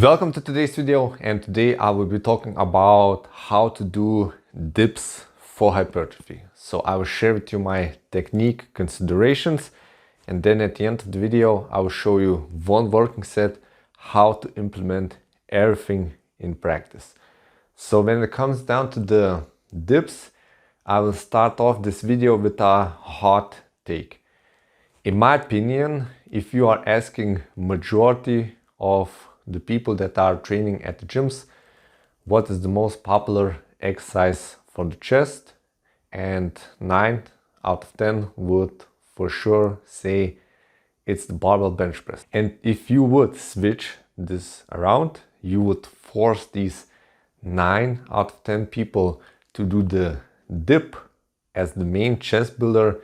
Welcome to today's video, and today I will be talking about how to do dips for hypertrophy. So I will share with you my technique considerations, and then at the end of the video I will show you one working set how to implement everything in practice. So when it comes down to the dips, I will start off this video with a hot take. In my opinion, if you are asking majority of the people that are training at the gyms what is the most popular exercise for the chest, and 9 out of 10 would for sure say it's the barbell bench press. And if you would switch this around, you would force these 9 out of 10 people to do the dip as the main chest builder.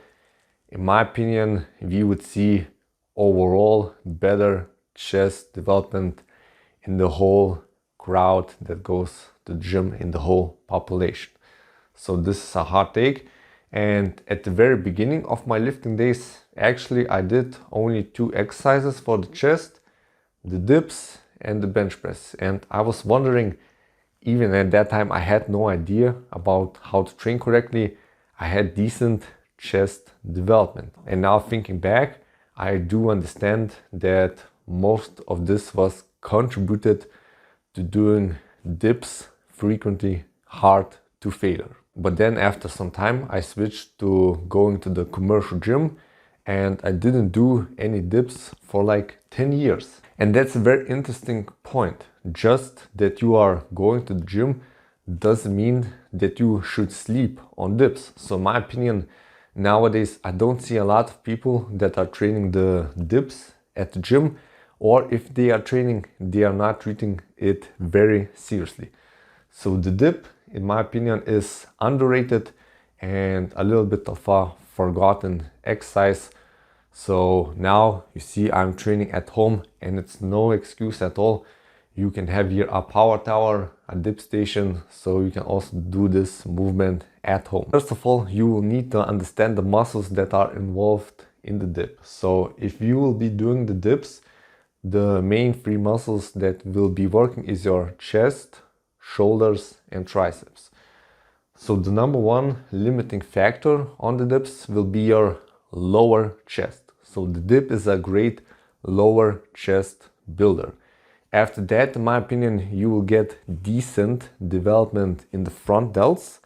In my opinion, we would see overall better chest development in the whole crowd that goes to the gym, in the whole population. So this is a hot take. And at the very beginning of my lifting days, actually I did only 2 exercises for the chest, the dips and the bench press. And I was wondering, even at that time I had no idea about how to train correctly. I had decent chest development. And now thinking back, I do understand that most of this was contributed to doing dips frequently hard to failure. But then after some time I switched to going to the commercial gym, and I didn't do any dips for like 10 years. And that's a very interesting point. Just that you are going to the gym doesn't mean that you should sleep on dips. So in my opinion, nowadays I don't see a lot of people that are training the dips at the gym, or if they are training, they are not treating it very seriously. So the dip, in my opinion, is underrated and a little bit of a forgotten exercise. So now you see I'm training at home, and it's no excuse at all. You can have here a power tower, a dip station, so you can also do this movement at home. First of all, you will need to understand the muscles that are involved in the dip. So if you will be doing the dips, the main 3 muscles that will be working is your chest, shoulders and triceps. So the number 1 limiting factor on the dips will be your lower chest. So the dip is a great lower chest builder. After that, in my opinion, you will get decent development in the front delts,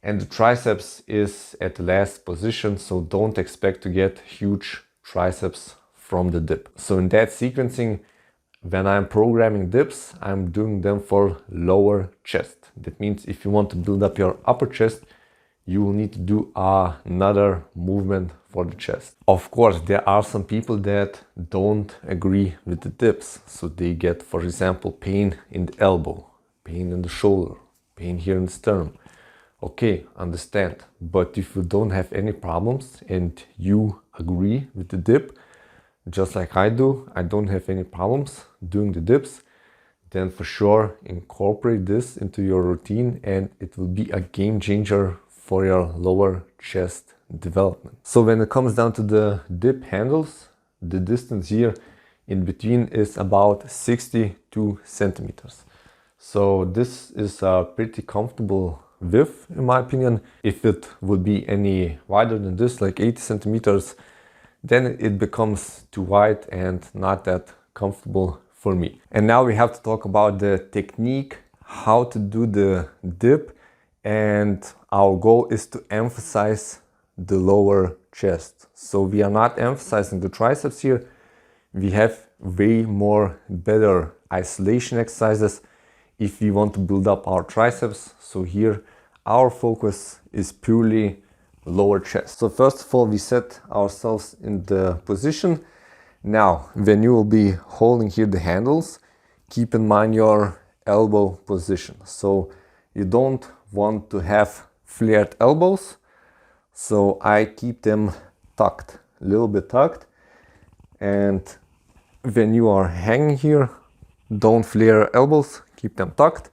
and the triceps is at the last position, so don't expect to get huge triceps from the dip. So in that sequencing, when I'm programming dips, I'm doing them for lower chest. That means if you want to build up your upper chest, you will need to do another movement for the chest. Of course, there are some people that don't agree with the dips. So they get, for example, pain in the elbow, pain in the shoulder, pain here in the sternum. Okay, understand. But if you don't have any problems and you agree with the dip, just like I do, I don't have any problems doing the dips, then for sure incorporate this into your routine, and it will be a game changer for your lower chest development. So when it comes down to the dip handles, the distance here in between is about 62 centimeters. So this is a pretty comfortable width in my opinion. If it would be any wider than this, like 80 centimeters, then it becomes too wide and not that comfortable for me. And now we have to talk about the technique, how to do the dip, and our goal is to emphasize the lower chest. So we are not emphasizing the triceps here. We have way more better isolation exercises if we want to build up our triceps. So here our focus is purely lower chest. So first of all, we set ourselves in the position. Now, when you will be holding here the handles, keep in mind your elbow position. So you don't want to have flared elbows. So I keep them tucked, a little bit tucked. And when you are hanging here, don't flare elbows, keep them tucked.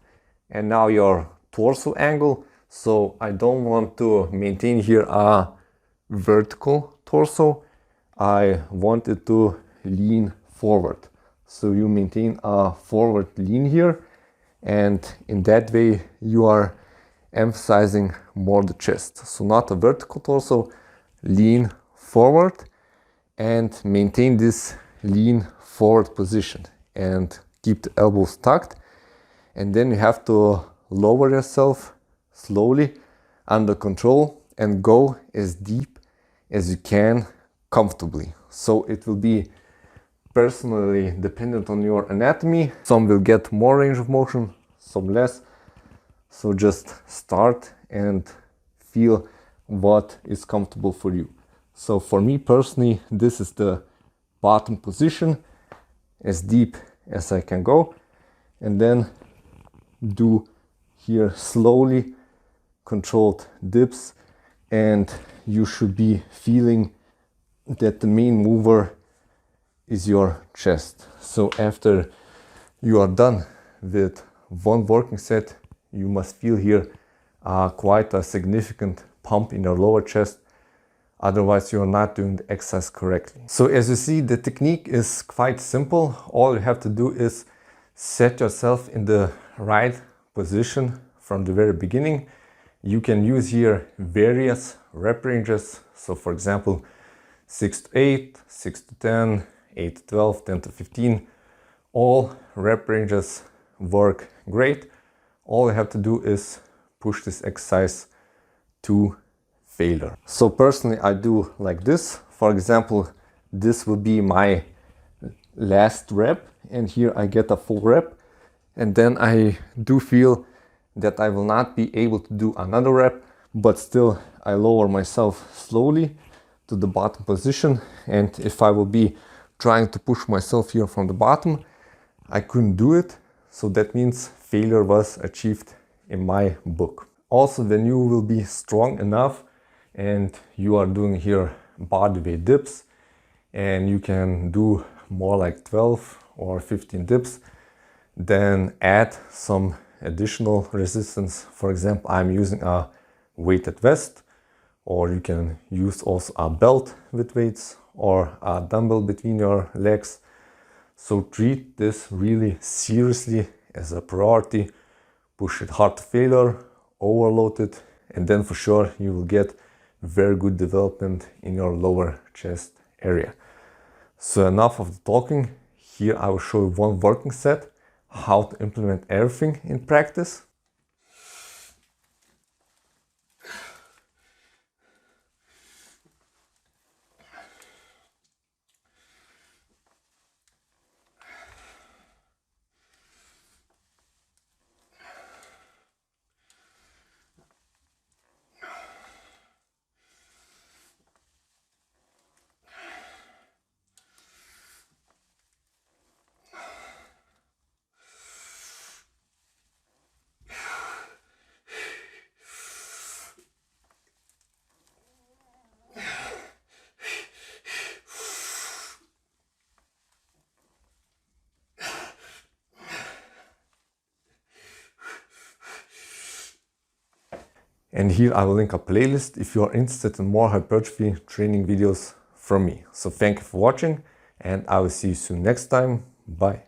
And now your torso angle. So I don't want to maintain here a vertical torso. I want it to lean forward. So you maintain a forward lean here, and in that way you are emphasizing more the chest. So not a vertical torso, lean forward and maintain this lean forward position and keep the elbows tucked. And then you have to lower yourself slowly under control and go as deep as you can comfortably. So it will be personally dependent on your anatomy. Some will get more range of motion, some less. So just start and feel what is comfortable for you. So for me personally, this is the bottom position, as deep as I can go, and then do here slowly controlled dips, and you should be feeling that the main mover is your chest. So after you are done with one working set, you must feel here quite a significant pump in your lower chest. Otherwise you are not doing the exercise correctly. So as you see, the technique is quite simple. All you have to do is set yourself in the right position from the very beginning. You can use here various rep ranges. So for example, 6 to 8, 6 to 10, 8 to 12, 10 to 15. All rep ranges work great. All you have to do is push this exercise to failure. So personally, I do like this. For example, this will be my last rep, and here I get a full rep, and then I do feel that I will not be able to do another rep, but still I lower myself slowly to the bottom position. And if I will be trying to push myself here from the bottom, I couldn't do it. So that means failure was achieved in my book. Also, when you will be strong enough and you are doing here body weight dips, and you can do more like 12 or 15 dips, then add some additional resistance. For example, I'm using a weighted vest, or you can use also a belt with weights or a dumbbell between your legs. So treat this really seriously as a priority. Push it hard to failure, overload it, and then for sure you will get very good development in your lower chest area. So enough of the talking. Here I will show you one working set, how to implement everything in practice. And here I will link a playlist if you are interested in more hypertrophy training videos from me. So thank you for watching, and I will see you soon next time. Bye.